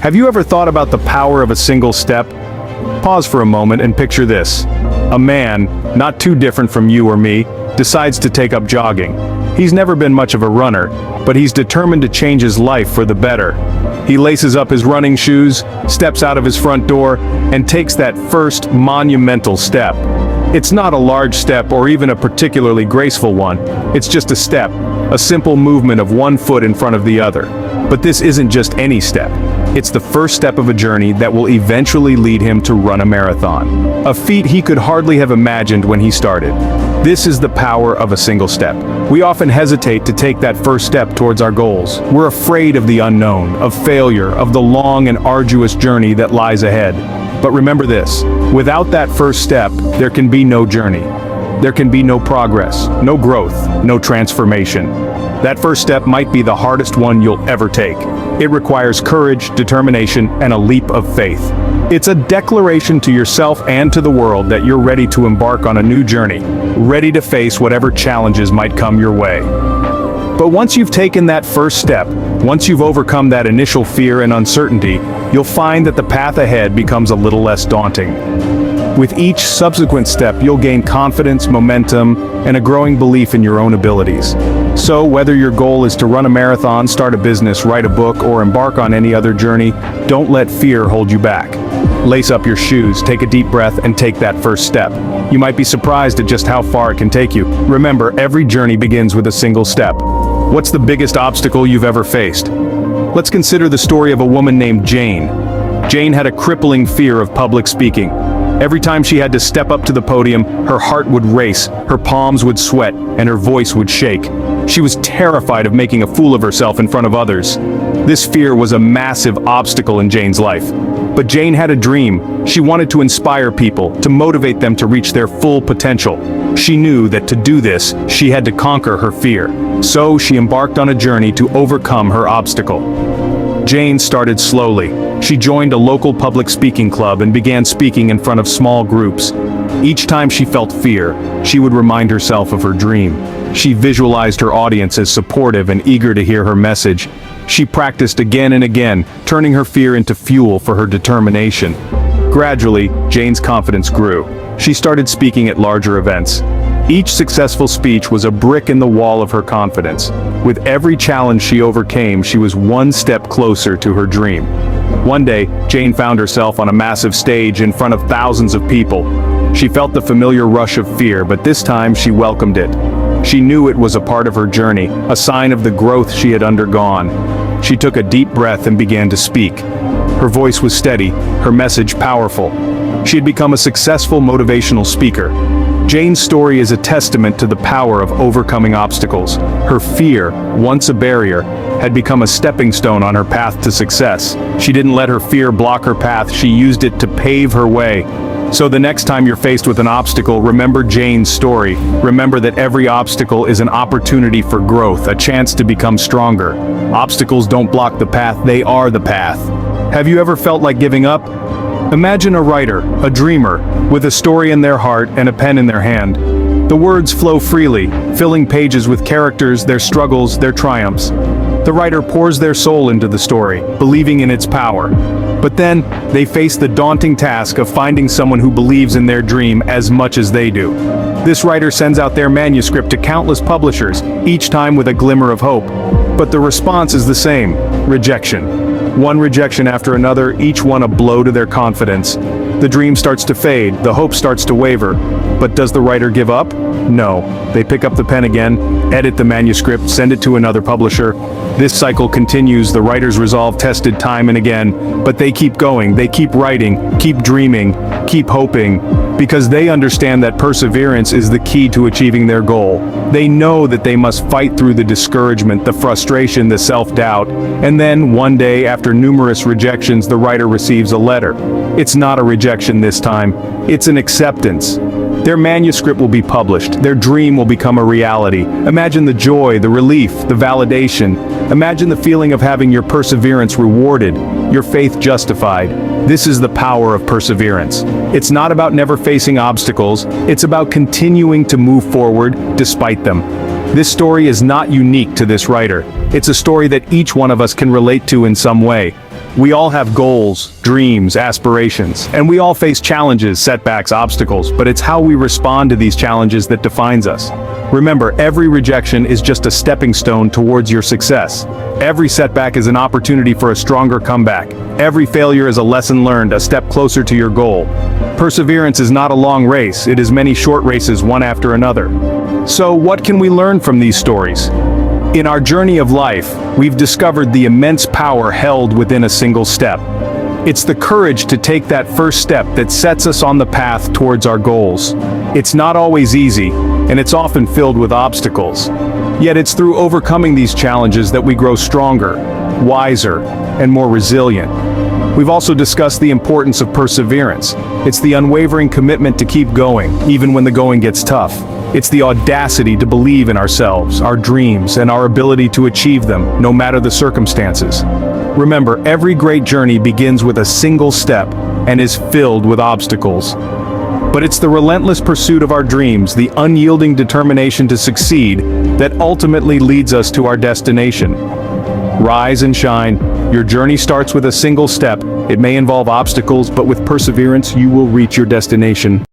Have you ever thought about the power of a single step? Pause for a moment and picture this. A man, not too different from you or me, decides to take up jogging. He's never been much of a runner, but he's determined to change his life for the better. He laces up his running shoes, steps out of his front door, and takes that first monumental step. It's not a large step or even a particularly graceful one. It's just a step, a simple movement of one foot in front of the other. But this isn't just any step. It's the first step of a journey that will eventually lead him to run a marathon. A feat he could hardly have imagined when he started. This is the power of a single step. We often hesitate to take that first step towards our goals. We're afraid of the unknown, of failure, of the long and arduous journey that lies ahead. But remember this, without that first step, there can be no journey. There can be no progress, no growth, no transformation. That first step might be the hardest one you'll ever take. It requires courage, determination, and a leap of faith. It's a declaration to yourself and to the world that you're ready to embark on a new journey, ready to face whatever challenges might come your way. But once you've taken that first step, once you've overcome that initial fear and uncertainty, you'll find that the path ahead becomes a little less daunting. With each subsequent step, you'll gain confidence, momentum, and a growing belief in your own abilities. So, whether your goal is to run a marathon, start a business, write a book, or embark on any other journey, don't let fear hold you back. Lace up your shoes, take a deep breath, and take that first step. You might be surprised at just how far it can take you. Remember, every journey begins with a single step. What's the biggest obstacle you've ever faced? Let's consider the story of a woman named Jane. Jane had a crippling fear of public speaking. Every time she had to step up to the podium, her heart would race, her palms would sweat, and her voice would shake. She was terrified of making a fool of herself in front of others. This fear was a massive obstacle in Jane's life. But Jane had a dream. She wanted to inspire people, to motivate them to reach their full potential. She knew that to do this, she had to conquer her fear. So she embarked on a journey to overcome her obstacle. Jane started slowly. She joined a local public speaking club and began speaking in front of small groups. Each time she felt fear, she would remind herself of her dream. She visualized her audience as supportive and eager to hear her message. She practiced again and again, turning her fear into fuel for her determination. Gradually, Jane's confidence grew. She started speaking at larger events. Each successful speech was a brick in the wall of her confidence. With every challenge she overcame, she was one step closer to her dream. One day, Jane found herself on a massive stage in front of thousands of people. She felt the familiar rush of fear, but this time she welcomed it. She knew it was a part of her journey, a sign of the growth she had undergone. She took a deep breath and began to speak. Her voice was steady, her message powerful. She had become a successful motivational speaker. Jane's story is a testament to the power of overcoming obstacles. Her fear, once a barrier, had become a stepping stone on her path to success. She didn't let her fear block her path, she used it to pave her way. So the next time you're faced with an obstacle, remember Jane's story. Remember that every obstacle is an opportunity for growth, a chance to become stronger. Obstacles don't block the path, they are the path. Have you ever felt like giving up? Imagine a writer, a dreamer, with a story in their heart and a pen in their hand. The words flow freely, filling pages with characters, their struggles, their triumphs. The writer pours their soul into the story, believing in its power. But then, they face the daunting task of finding someone who believes in their dream as much as they do. This writer sends out their manuscript to countless publishers, each time with a glimmer of hope. But the response is the same: rejection. One rejection after another, each one a blow to their confidence. The dream starts to fade, the hope starts to waver. But does the writer give up? No. They pick up the pen again, edit the manuscript, send it to another publisher. This cycle continues, the writer's resolve tested time and again, but they keep going, they keep writing, keep dreaming, keep hoping, because they understand that perseverance is the key to achieving their goal. They know that they must fight through the discouragement, the frustration, the self-doubt, and then, one day, after numerous rejections, the writer receives a letter. It's not a rejection this time, it's an acceptance. Their manuscript will be published, their dream will become a reality. Imagine the joy, the relief, the validation. Imagine the feeling of having your perseverance rewarded, your faith justified. This is the power of perseverance. It's not about never facing obstacles, it's about continuing to move forward despite them. This story is not unique to this writer. It's a story that each one of us can relate to in some way. We all have goals, dreams, aspirations, and we all face challenges, setbacks, obstacles, but it's how we respond to these challenges that defines us. Remember, every rejection is just a stepping stone towards your success. Every setback is an opportunity for a stronger comeback. Every failure is a lesson learned, a step closer to your goal. Perseverance is not a long race, it is many short races, one after another. So, what can we learn from these stories? In our journey of life, we've discovered the immense power held within a single step. It's the courage to take that first step that sets us on the path towards our goals. It's not always easy, and it's often filled with obstacles. Yet it's through overcoming these challenges that we grow stronger, wiser, and more resilient. We've also discussed the importance of perseverance. It's the unwavering commitment to keep going, even when the going gets tough. It's the audacity to believe in ourselves, our dreams, and our ability to achieve them, no matter the circumstances. Remember, every great journey begins with a single step and is filled with obstacles. But it's the relentless pursuit of our dreams, the unyielding determination to succeed, that ultimately leads us to our destination. Rise and shine. Your journey starts with a single step. It may involve obstacles, but with perseverance, you will reach your destination.